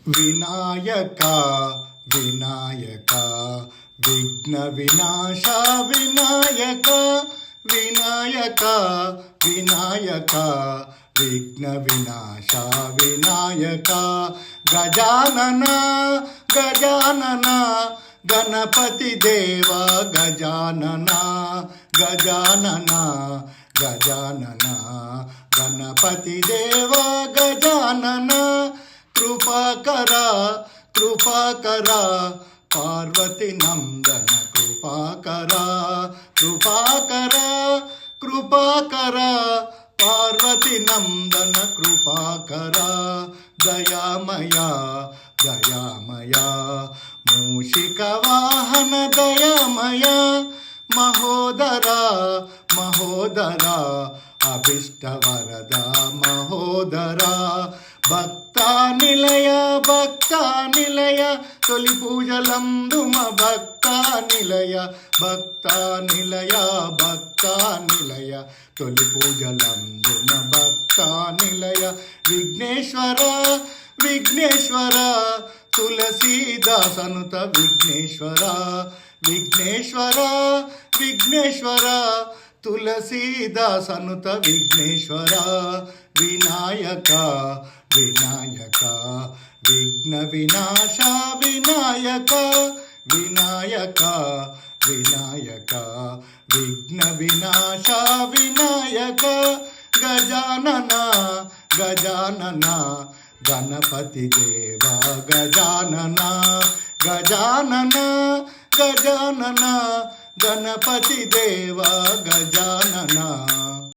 వినాయక వినాయక విఘ్న వినాశ వినాయక వినాయక వినాయక విఘ్న వినాశ వినాయక గజానన గజానన గణపతి దేవ గజానన గజానన గజానన గణపతి దేవ గజానన కృపాకర కృపాకర పార్వతి నందన కృపాకర కృపాకర కృపాకర పార్వతి నందన కృపాకర దయామయ దయామయ మూషిక వాహన దయామయ మహోదర మహోదర అభిష్టవరద మహోదర భక్తా నిలయ భక్తా నిలయ తొలి పూజలందుమ భక్తా నిలయ భక్తా నిలయ భక్తా నిలయ తొలి పూజలందుమ భక్తా నిలయ విఘ్నేశ్వర విఘ్నేశ్వర తులసీదాసనుత విఘ్నేశ్వర విఘ్నేశ్వర విఘ్నేశ్వర తులసీదాసనుత విఘ్నేశ్వర వినాయక వినాయక విఘ్న వినాశ వినాయక వినాయక వినాయక విఘ్న వినాశ వినాయక గజానన గజానన గణపతి దేవ గజానన గజానన గజానన గణపతి దేవ గజానన